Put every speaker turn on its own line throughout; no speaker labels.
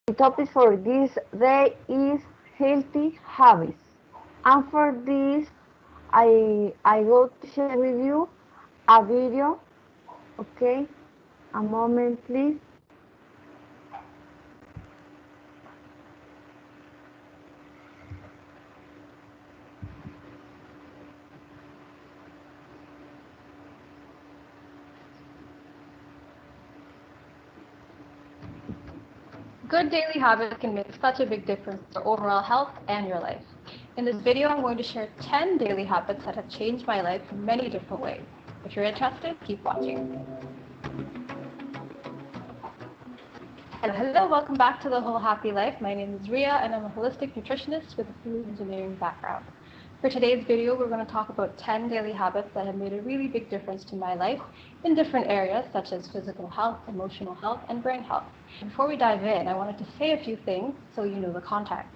The topic for this day is healthy habits. And for this, I go to share with you a video. Okay, a moment, please.
Good daily habits can make such a big difference to overall health and your life. In this video, I'm going to share 10 daily habits that have changed my life in many different ways. If you're interested, keep watching. Hello, welcome back to The Whole Happy Life. My name is Ria and I'm a holistic nutritionist with a food engineering background. For today's video, we're going to talk about 10 daily habits that have made a really big difference to my life in different areas such as physical health, emotional health, and brain health. Before we dive in, I wanted to say a few things so you know the context.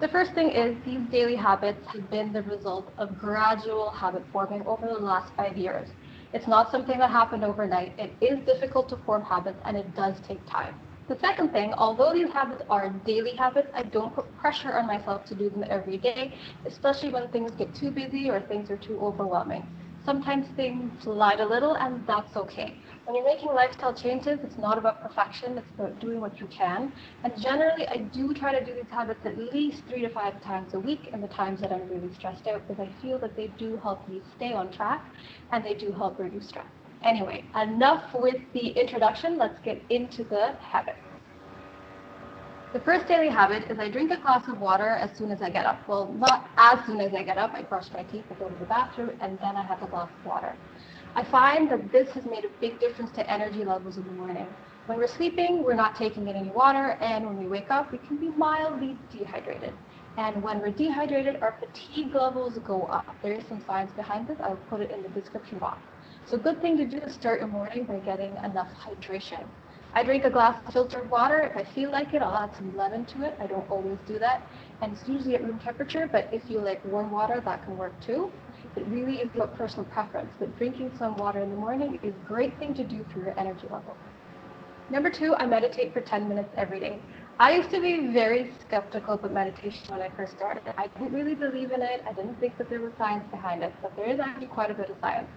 The first thing is these daily habits have been the result of gradual habit forming over the last 5 years. It's not something that happened overnight. It is difficult to form habits and it does take time. The second thing, although these habits are daily habits, I don't put pressure on myself to do them every day, especially when things get too busy or things are too overwhelming. Sometimes things slide a little and that's okay. When you're making lifestyle changes, it's not about perfection, it's about doing what you can. And generally, I do try to do these habits at least 3 to 5 times a week in the times that I'm really stressed out because I feel that they do help me stay on track and they do help reduce stress. Anyway, enough with the introduction, let's get into the habits. The first daily habit is I drink a glass of water as soon as I get up. Well, not as soon as I get up. I brush my teeth, I go to the bathroom, and then I have a glass of water. I find that this has made a big difference to energy levels in the morning. When we're sleeping, we're not taking in any water, and when we wake up, we can be mildly dehydrated. And when we're dehydrated, our fatigue levels go up. There is some science behind this. I'll put it in the description box. So a good thing to do is start your morning by getting enough hydration. I drink a glass of filtered water. If I feel like it, I'll add some lemon to it. I don't always do that. And it's usually at room temperature, but if you like warm water, that can work too. It really is about personal preference, but drinking some water in the morning is a great thing to do for your energy level. Number two, I meditate for 10 minutes every day. I used to be very skeptical about meditation when I first started. I didn't really believe in it. I didn't think that there was science behind it, but there is actually quite a bit of science.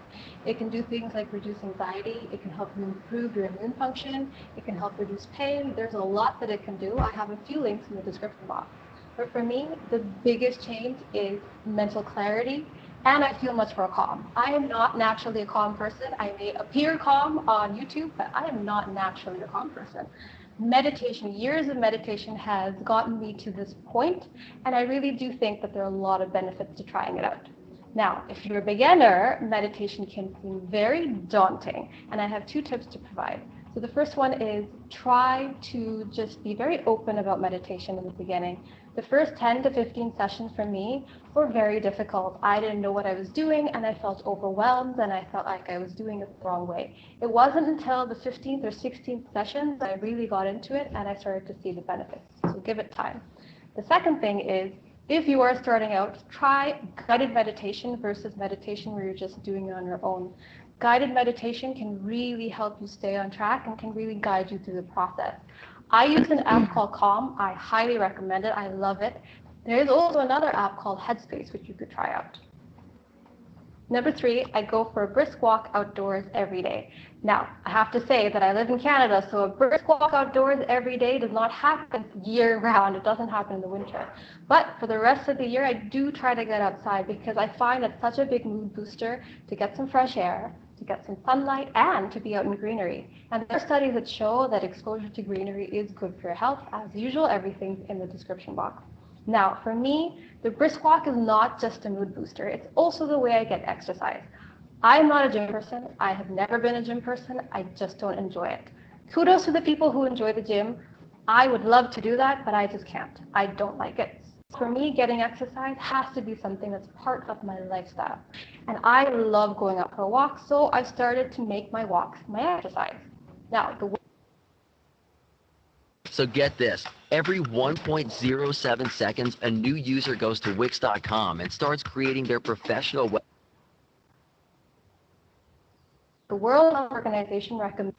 It can do things like reduce anxiety. It can help you improve your immune function. It can help reduce pain. There's a lot that it can do. I have a few links in the description box. But for me, the biggest change is mental clarity, and I feel much more calm. I am not naturally a calm person. I may appear calm on YouTube, but I am not naturally a calm person. Meditation, years of meditation has gotten me to this point, and I really do think that there are a lot of benefits to trying it out. Now, if you're a beginner, meditation can seem very daunting, and I have two tips to provide. So the first one is try to just be very open about meditation in the beginning. The first 10 to 15 sessions for me were very difficult. I didn't know what I was doing and I felt overwhelmed and I felt like I was doing it the wrong way. It wasn't until the 15th or 16th sessions that I really got into it and I started to see the benefits. So give it time. The second thing is if you are starting out, try guided meditation versus meditation where you're just doing it on your own. Guided meditation can really help you stay on track and can really guide you through the process. I use an app called Calm. I highly recommend it. I love it. There is also another app called Headspace, which you could try out. Number three, I go for a brisk walk outdoors every day. Now, I have to say that I live in Canada, so a brisk walk outdoors every day does not happen year round. It doesn't happen in the winter. But for the rest of the year, I do try to get outside because I find it's such a big mood booster to get some fresh air, to get some sunlight, and to be out in greenery. And there are studies that show that exposure to greenery is good for your health. As usual, everything's in the description box. Now, for me, the brisk walk is not just a mood booster. It's also the way I get exercise. I'm not a gym person. I have never been a gym person. I just don't enjoy it. Kudos to the people who enjoy the gym. I would love to do that, but I just can't. I don't like it. For me, getting exercise has to be something that's part of my lifestyle. And I love going out for a walk, so I started to make my walks my exercise. Now, the
So get this, every 1.07 seconds, a new user goes to Wix.com and starts creating their professional web.
World Health Organization recommends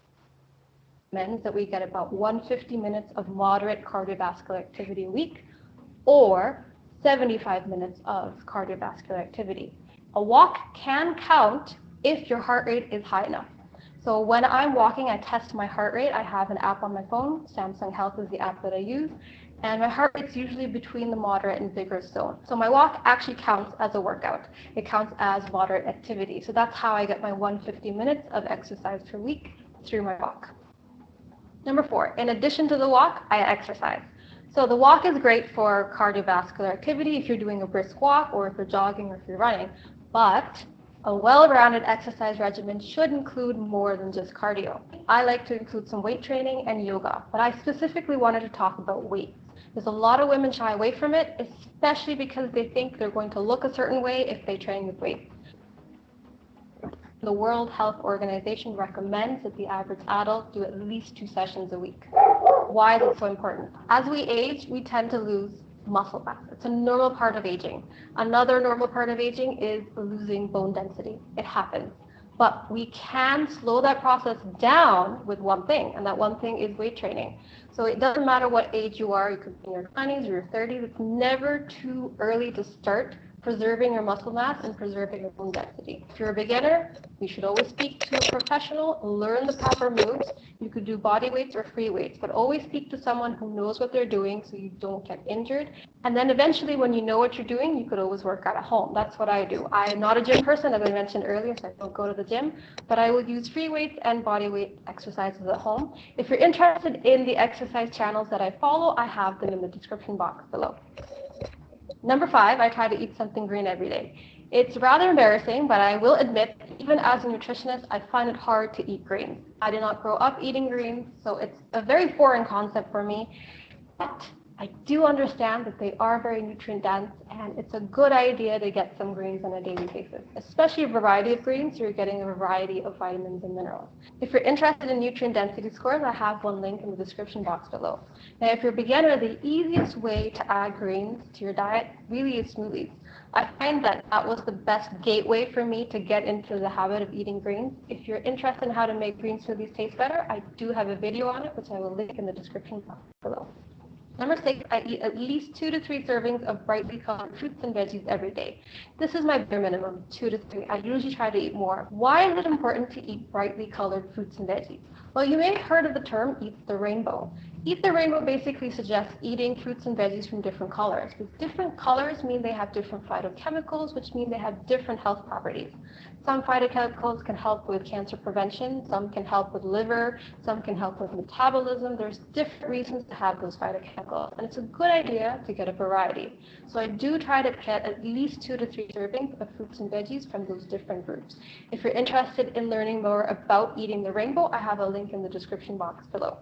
recommends that we get about 150 minutes of moderate cardiovascular activity a week, or 75 minutes of cardiovascular activity. A walk can count if your heart rate is high enough. So when I'm walking, I test my heart rate. I have an app on my phone. Samsung Health is the app that I use. And my heart rate's usually between the moderate and vigorous zone. So my walk actually counts as a workout. It counts as moderate activity. So that's how I get my 150 minutes of exercise per week through my walk. Number 4, in addition to the walk, I exercise. So the walk is great for cardiovascular activity if you're doing a brisk walk or if you're jogging or if you're running, but a well-rounded exercise regimen should include more than just cardio. I like to include some weight training and yoga, but I specifically wanted to talk about weights. There's a lot of women shy away from it, especially because they think they're going to look a certain way if they train with weights. The World Health Organization recommends that the average adult do at least 2 sessions a week. Why is it so important? As we age, we tend to lose muscle mass. It's a normal part of aging. Another normal part of aging is losing bone density. It happens. But we can slow that process down with one thing, and that one thing is weight training. So it doesn't matter what age you are, you could be in your 20s or your 30s, it's never too early to start preserving your muscle mass and preserving your bone density. If you're a beginner, you should always speak to a professional, learn the proper moves. You could do body weights or free weights, but always speak to someone who knows what they're doing so you don't get injured. And then eventually when you know what you're doing, you could always work out at home. That's what I do. I am not a gym person, as I mentioned earlier, so I don't go to the gym, but I will use free weights and body weight exercises at home. If you're interested in the exercise channels that I follow, I have them in the description box below. Number 5, I try to eat something green every day. It's rather embarrassing, but I will admit, even as a nutritionist, I find it hard to eat greens. I did not grow up eating greens, so it's a very foreign concept for me. But I do understand that they are very nutrient dense, and it's a good idea to get some greens on a daily basis, especially a variety of greens, so you're getting a variety of vitamins and minerals. If you're interested in nutrient density scores, I have one link in the description box below. Now, if you're a beginner, the easiest way to add greens to your diet really is smoothies. I find that was the best gateway for me to get into the habit of eating greens. If you're interested in how to make green smoothies taste better, I do have a video on it, which I will link in the description box below. Number 6, I eat at least 2 to 3 servings of brightly colored fruits and veggies every day. This is my bare minimum, 2 to 3. I usually try to eat more. Why is it important to eat brightly colored fruits and veggies? Well, you may have heard of the term eat the rainbow. Eat the rainbow basically suggests eating fruits and veggies from different colors. Because different colors mean they have different phytochemicals, which mean they have different health properties. Some phytochemicals can help with cancer prevention, some can help with liver, some can help with metabolism. There's different reasons to have those phytochemicals, and it's a good idea to get a variety. So I do try to get at least 2 to 3 servings of fruits and veggies from those different groups. If you're interested in learning more about eating the rainbow, I have a link in the description box below.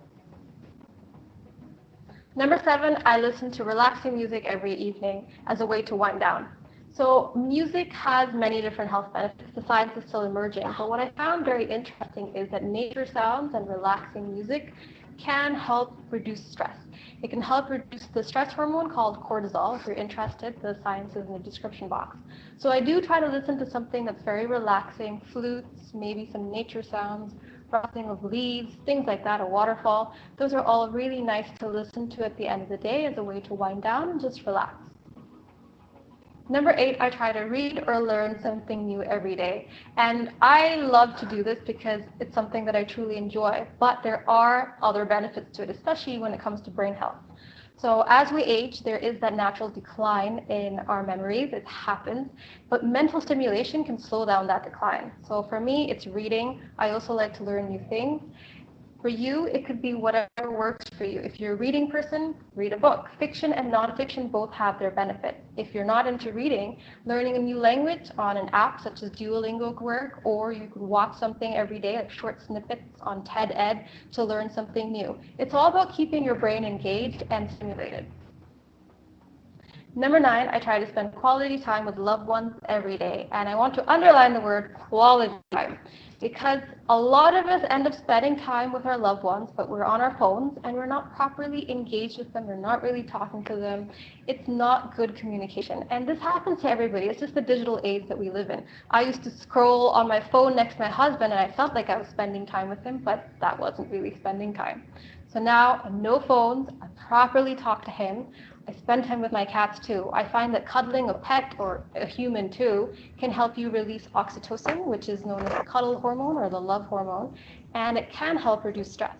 Number 7, I listen to relaxing music every evening as a way to wind down. So music has many different health benefits. The science is still emerging. But what I found very interesting is that nature sounds and relaxing music can help reduce stress. It can help reduce the stress hormone called cortisol. If you're interested, the science is in the description box. So I do try to listen to something that's very relaxing, flutes, maybe some nature sounds, rustling of leaves, things like that, a waterfall. Those are all really nice to listen to at the end of the day as a way to wind down and just relax. Number 8, I try to read or learn something new every day. And I love to do this because it's something that I truly enjoy. But there are other benefits to it, especially when it comes to brain health. So as we age, there is that natural decline in our memories. It happens. But mental stimulation can slow down that decline. So for me, it's reading. I also like to learn new things. For you, it could be whatever works for you. If you're a reading person, read a book. Fiction and nonfiction both have their benefit. If you're not into reading, learning a new language on an app such as Duolingo could work, or you can watch something every day, like short snippets on TED Ed to learn something new. It's all about keeping your brain engaged and stimulated. Number 9, I try to spend quality time with loved ones every day. And I want to underline the word quality time because a lot of us end up spending time with our loved ones, but we're on our phones and we're not properly engaged with them. We're not really talking to them. It's not good communication. And this happens to everybody. It's just the digital age that we live in. I used to scroll on my phone next to my husband and I felt like I was spending time with him, but that wasn't really spending time. So now, no phones, I properly talk to him. I spend time with my cats too. I find that cuddling a pet or a human too can help you release oxytocin, which is known as the cuddle hormone or the love hormone, and it can help reduce stress.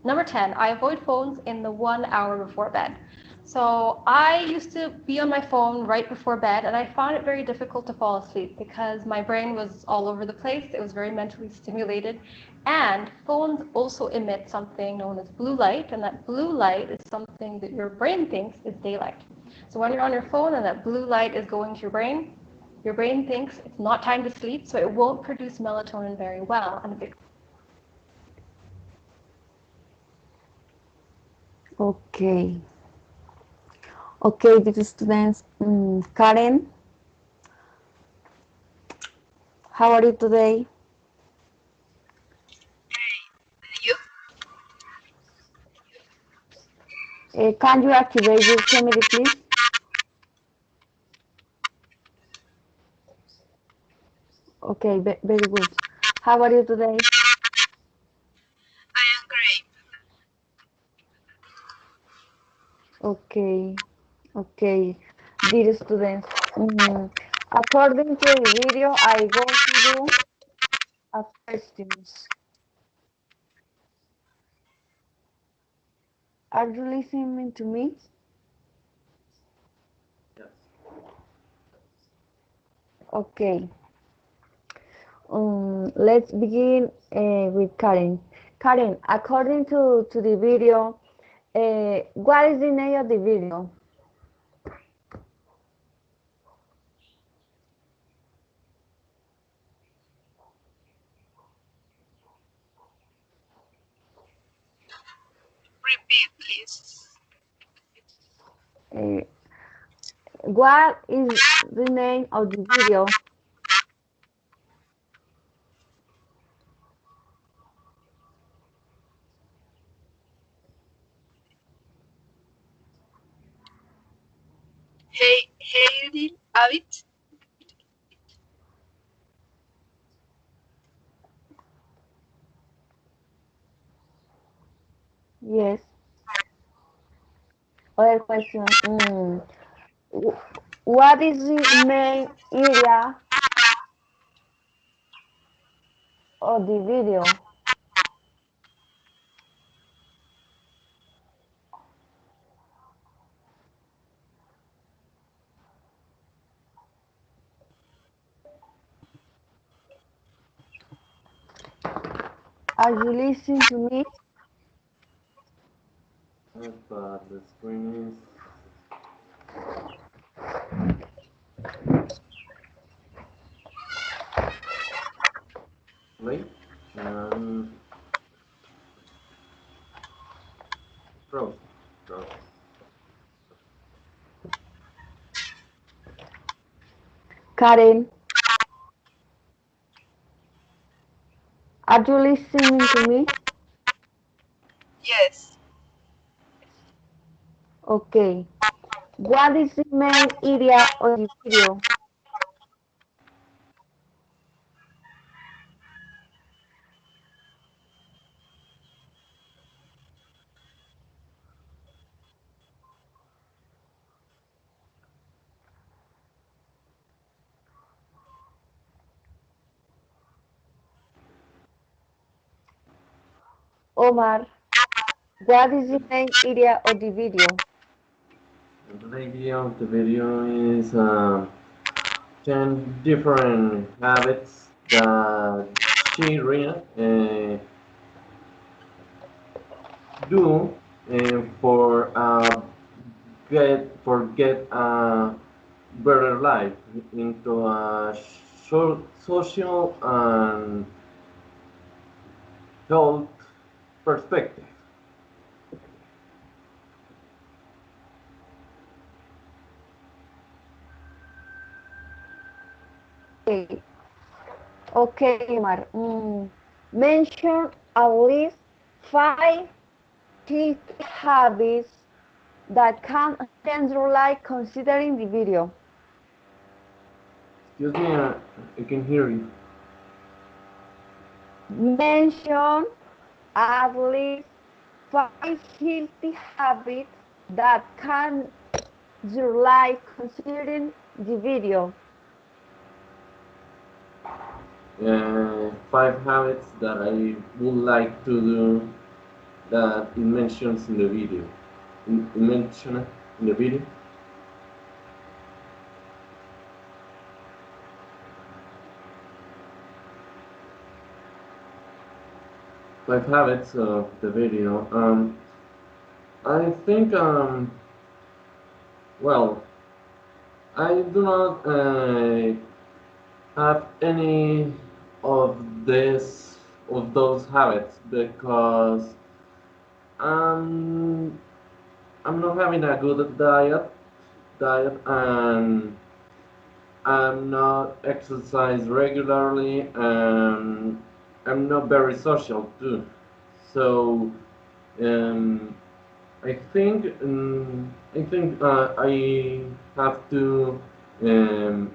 Number 10, I avoid phones in the 1 hour before bed. So I used to be on my phone right before bed, and I found it very difficult to fall asleep because my brain was all over the place. It was very mentally stimulated. And phones also emit something known as blue light, and that blue light is something that your brain thinks is daylight. So when you're on your phone and that blue light is going to your brain thinks it's not time to sleep, so it won't produce melatonin very well. And
Okay. Okay, dear students. Karen, how are you today? Can you activate your camera, please? Okay, very good. How are you today?
I am great.
Okay, okay, dear students. According to the video, I go to do a questions. Are you listening to me?
Yes.
Okay. Let's begin with Karen. Karen, according to the video, what is the name of the video?
Repeat, please.
Uh, what is the name of the video?
Healthy habits.
Yes. Other question. What is the main area of the video? Are you listening to me?
But the screen is late and frozen. Frozen.
Karen, are you listening to me?
Yes.
Okay. What is the main area of the video? Omar, what is the main area of the video?
And the idea of the video is 10 different habits that she do get a better life into a social and health perspective.
Okay, Mar. Mention at least 5 healthy habits that can change your life considering the video.
Excuse me, I can hear you.
Mention at least 5 healthy habits that can your life considering the video.
5 habits that I would like to do that it mentions in the video. It mentioned in the video. Five habits of the video. I think well, I do not have any of this of those habits because um, I'm not having a good diet and I'm not exercise regularly and I'm not very social too. So um, I think I have to um,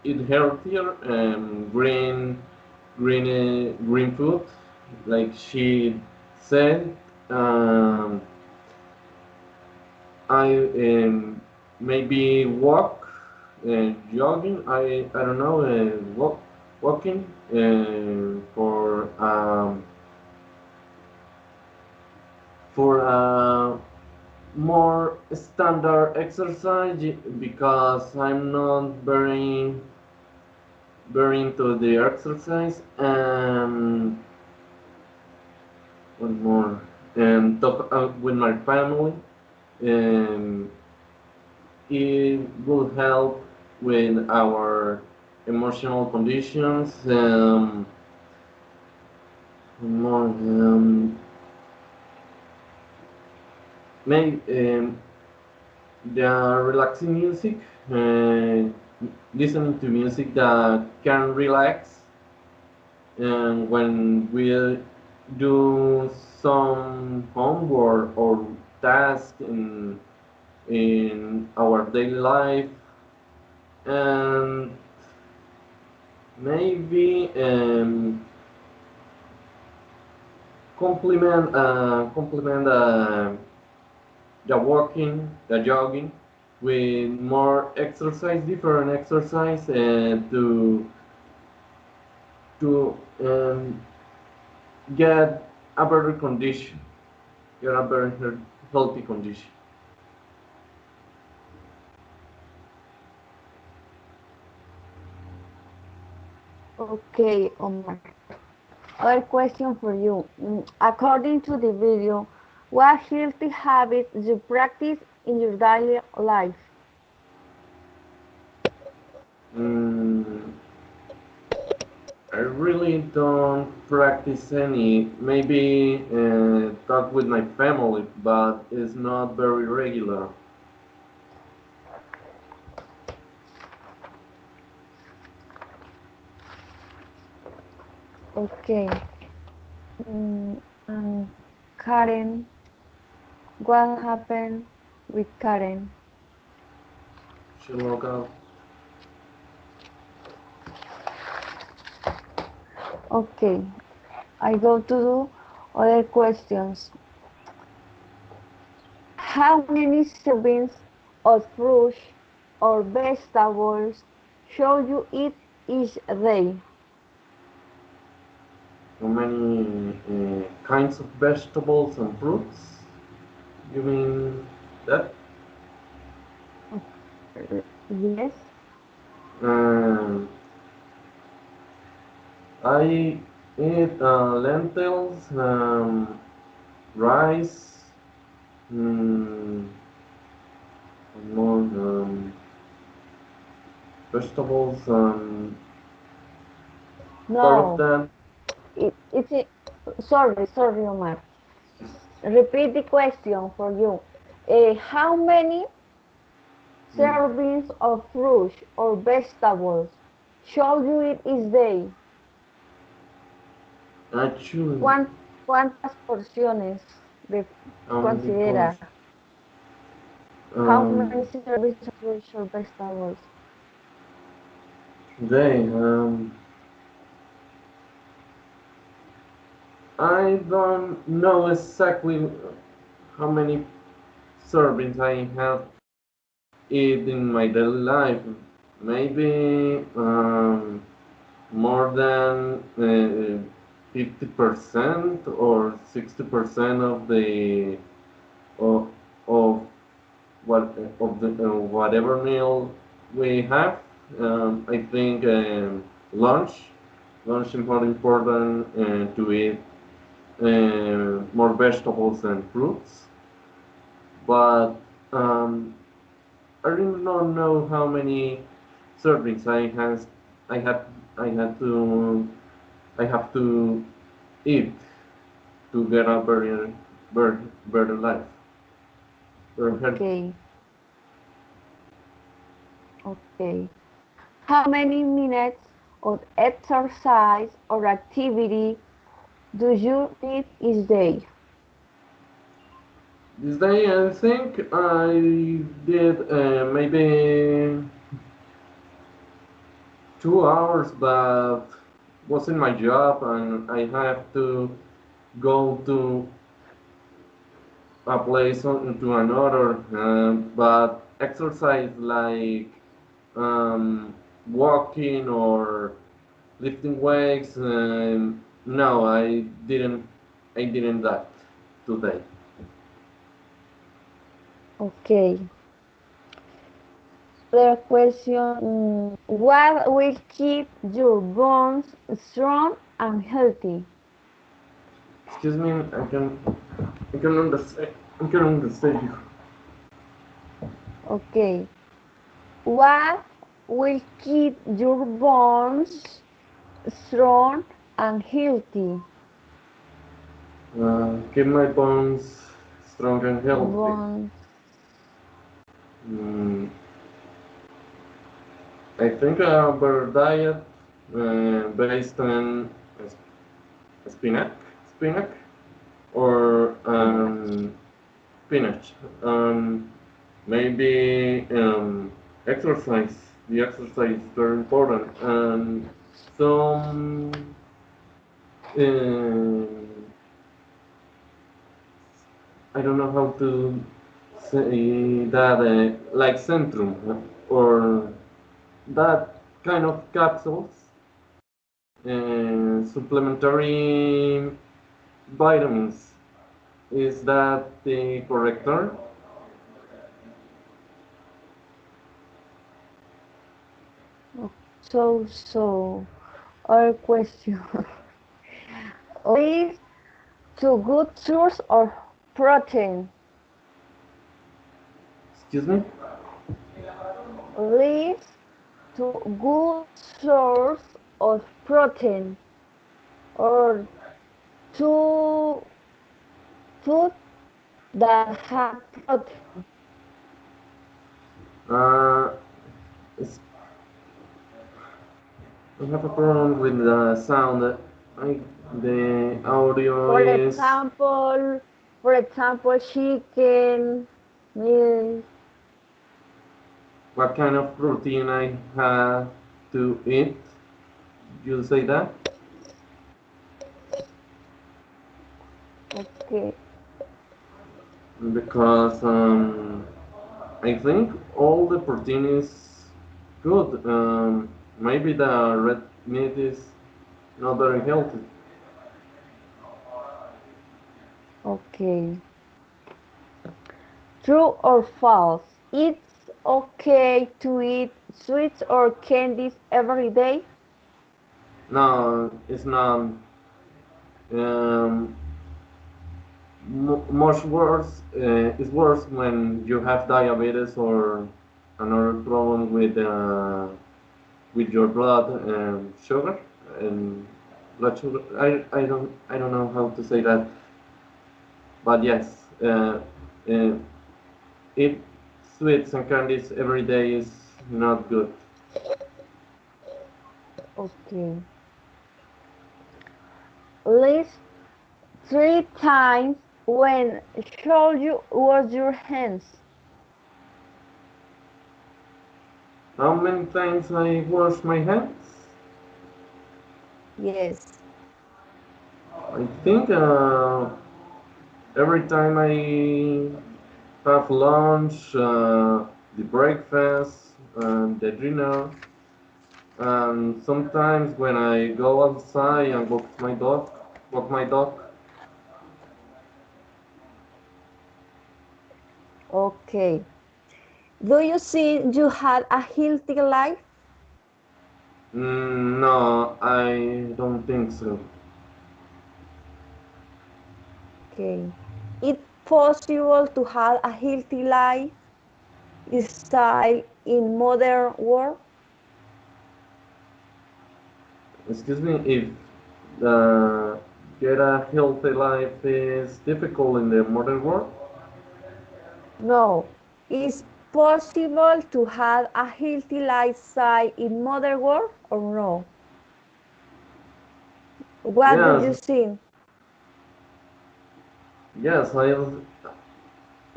eat healthier and green food, like she said. Um, I maybe walk, jogging. I don't know, walking for more standard exercise because I'm not very into the exercise and one more and talk with my family and it will help with our emotional conditions. One more maybe the relaxing music, uh, listening to music that can relax and when we do some homework or task in our daily life and maybe complement the walking, the jogging with more exercise, different exercise to get a better condition, get a better healthy condition.
Okay, Omar. Other question for you. According to the video, what healthy habits you practice in your daily life?
Mm, I really don't practice any. Maybe talk with my family, but it's not very regular.
Okay. And Karen, what happened with Karen?
She log out.
Okay, I go to do other questions. How many servings of fruit or vegetables should you eat each day?
How many kinds of vegetables and fruits? You mean that?
Yes.
Um, I eat lentils, rice, mm, more vegetables, part of
No.
that.
Sorry, Omar. Repeat the question for you. How many
Mm,
servings of fruit or vegetables should you eat each day?
Actually,
¿Cuántas porciones
how many
considera?
points?
How many
Um,
servings of fruits or vegetables?
Today, I don't know exactly how many servings I have eat in my daily life. Maybe more than 50% or 60% of the of, of what of the whatever meal we have. I think lunch is more important to eat more vegetables and fruits. But um, I really don't know how many servings I had I had to I have to eat to get a better life, better health.
Okay, okay. How many minutes of exercise or activity do you need each day?
This day I think I did maybe 2 hours, but was in my job and I have to go to a place to another. But exercise like um, walking or lifting weights, no, I didn't that today.
Okay. Other question, what will keep your bones strong and healthy?
Excuse me, I can understand. I can understand you.
Okay. What will keep your bones strong and healthy?
Keep my bones strong and healthy.
Bones.
Mm, I think a better diet based on spinach, spinach or spinach. Maybe exercise. The exercise is very important. And some um, I don't know how to say that, like Centrum or that kind of capsules, supplementary vitamins. Is that the correct term?
So, our question. Lead to good source of protein.
Excuse me?
Lead to good source of protein or to food that have protein.
Uh, I have a problem with the sound. The audio
For
is.
example, chicken, milk.
What kind of protein I have to eat? You say that?
Okay,
Because I think all the protein is good. Maybe the red meat is not very healthy.
okay. True or false? It's okay to eat sweets or candies every day?
No, it's not. Um, Much worse. It's worse when you have diabetes or another problem with your blood sugar and blood sugar. I don't know how to say that, but yes, uh, eat sweets and candies every day is not good.
Okay. List 3 times when should you wash your hands.
How many times I wash my hands?
Yes.
I think every time I have lunch, the breakfast, and the dinner, and sometimes when I go outside and walk my dog.
Okay. Do you think you had a healthy life?
No, I don't think so.
Okay. It's possible to have a healthy lifestyle in modern world?
Excuse me, if get a healthy life is difficult in the modern world?
No. It's possible to have a healthy lifestyle in modern world or no? What do you
Yes,
think?
yes, I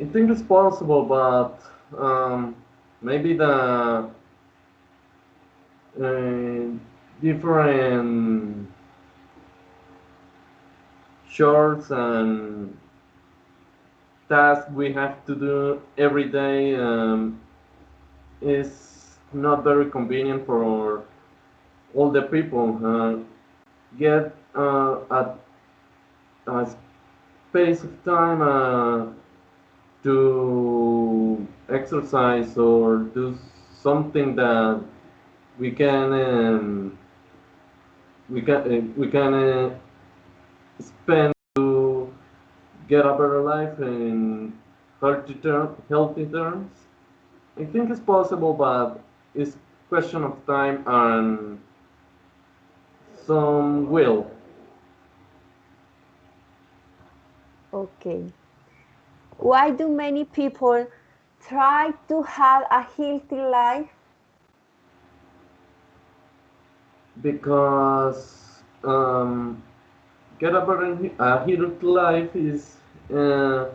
think it's possible, but maybe the different chores and tasks we have to do every day is not very convenient for all the people. Get a space of time to exercise or do something that we can spend to get a better life in healthy terms. I think it's possible, but it's question of time and some will.
Okay. Why do many people try to have a healthy life?
Because get a better healthy life is uh,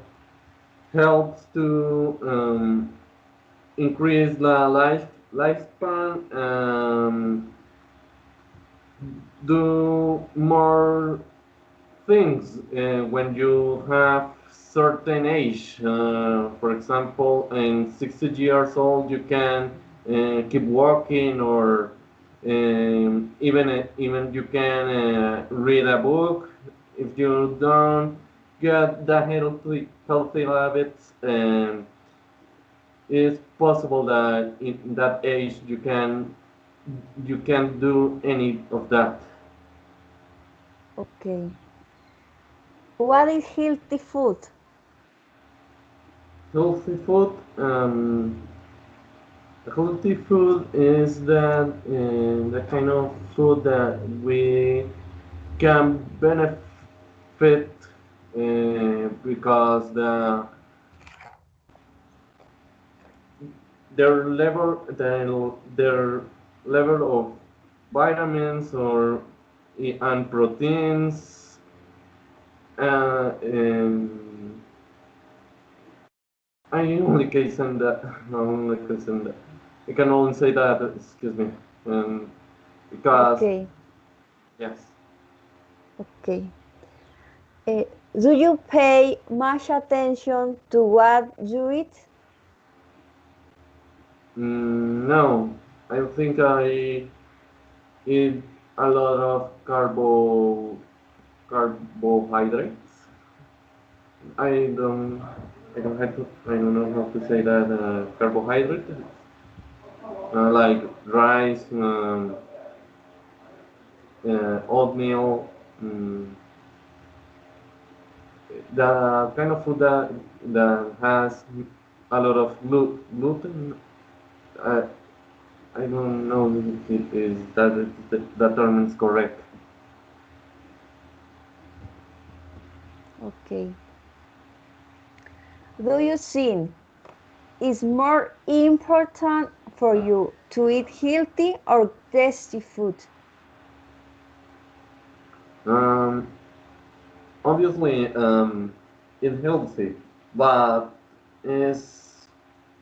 helps to increase the lifespan, do more things when you have certain age. For example, in 60 years old, you can keep walking, or even you can read a book. If you don't get the healthy habits, it's possible that in that age you can't do any of that.
Okay. What is healthy food?
Healthy food. Healthy food is the kind of food that we can benefit because their level of vitamins or and proteins and I only can that. I only can that. I can only say that. Excuse me. Um, because
Okay.
yes.
Okay. Eh, do you pay much attention to what you eat?
No, I think I eat a lot of carbohydrates. I don't. I don't know how to say that. Carbohydrate, like rice, oatmeal. Um, the kind of food that has a lot of gluten. Uh, I don't know if it is that term is correct.
Okay. Do you think it's more important for you to eat healthy or tasty food?
Obviously, it's healthy, but it's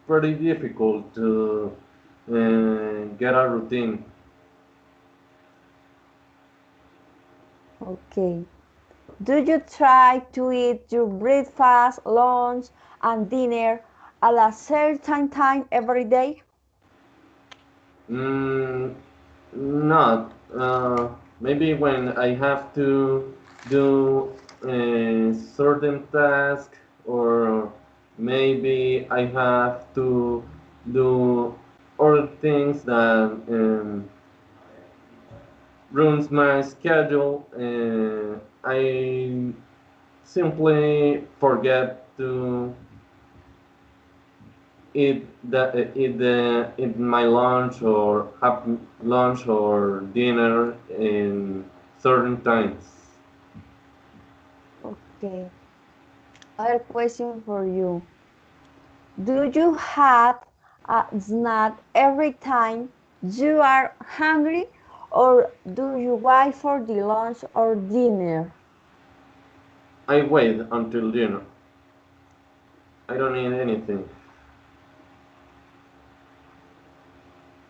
pretty difficult to get a routine.
Okay. Do you try to eat your breakfast, lunch, and dinner at a certain time every day?
Mm, Not. Maybe when I have to do a certain task, or maybe I have to do other things that ruins my schedule. I simply forget to eat my lunch or have lunch or dinner in certain times.
Okay. Other question for you. Do you have a snack every time you are hungry, or do you wait for the lunch or dinner?
I wait until dinner. I don't eat anything.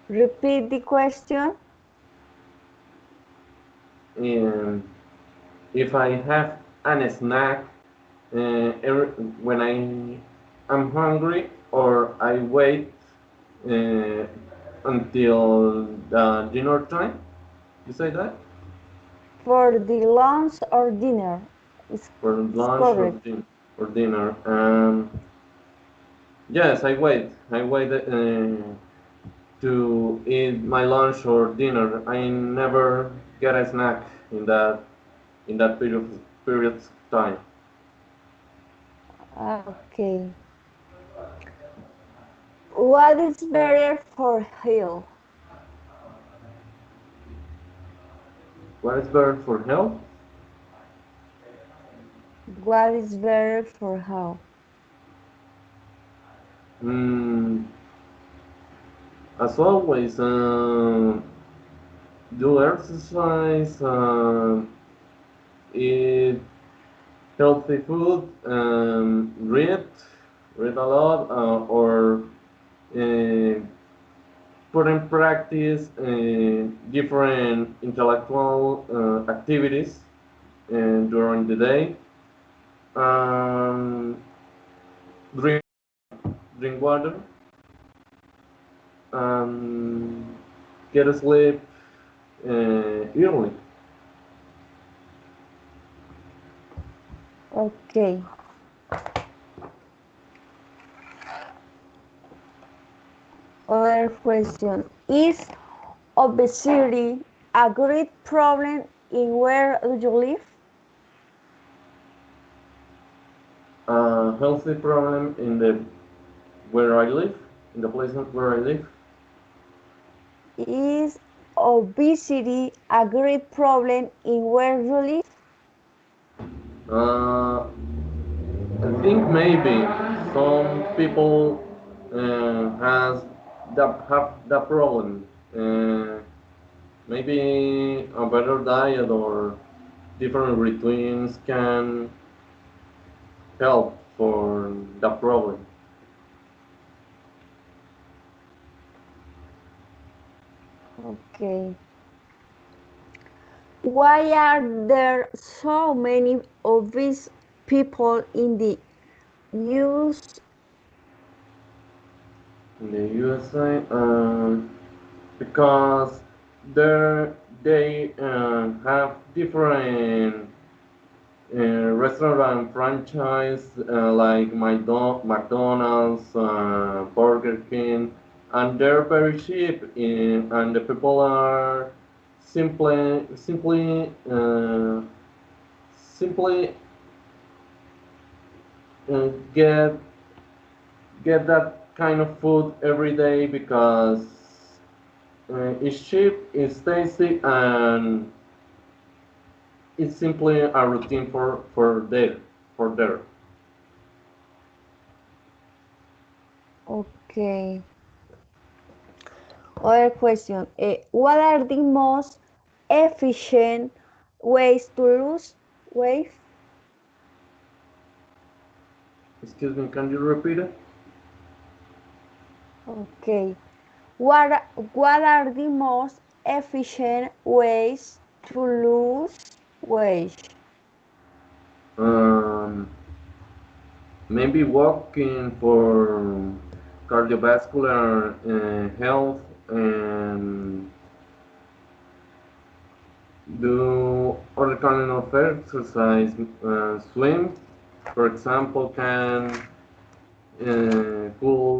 Repeat the question.
And if I have a snack when I am hungry, or I wait uh, until the dinner time. You say that
For the lunch or dinner.
for
It's
lunch or
correct.
dinner. Yes, I wait. I wait to eat my lunch or dinner. I never get a snack in that period of time.
Okay. What is better for health?
What is better for health?
What is better for health?
Mm, as always, do exercise, eat healthy food, read a lot, or uh, put in practice different intellectual activities during the day. Um, drink drink water. Um, get a sleep early.
Okay. Other question. Is obesity a great problem in where do you live?
Healthy problem in the where I live, in the place where I live.
Is obesity a great problem in where you live?
Uh, I think maybe some people has that have that problem. Maybe a better diet or different routines can help for that problem.
Okay. Why are there so many obese people in the US?
In the USA, because they have different restaurant franchise like McDonald's, Burger King, and they're very cheap, and the people are simply uh, get that kind of food every day because it's cheap, it's tasty, and it's simply a routine for there.
Okay. Other question. What are the most efficient ways to lose weight?
Excuse me, can you repeat it?
Okay. What are the most efficient ways to lose weight?
Maybe walking for cardiovascular health and do other kind of exercise. Swim, for example, can cool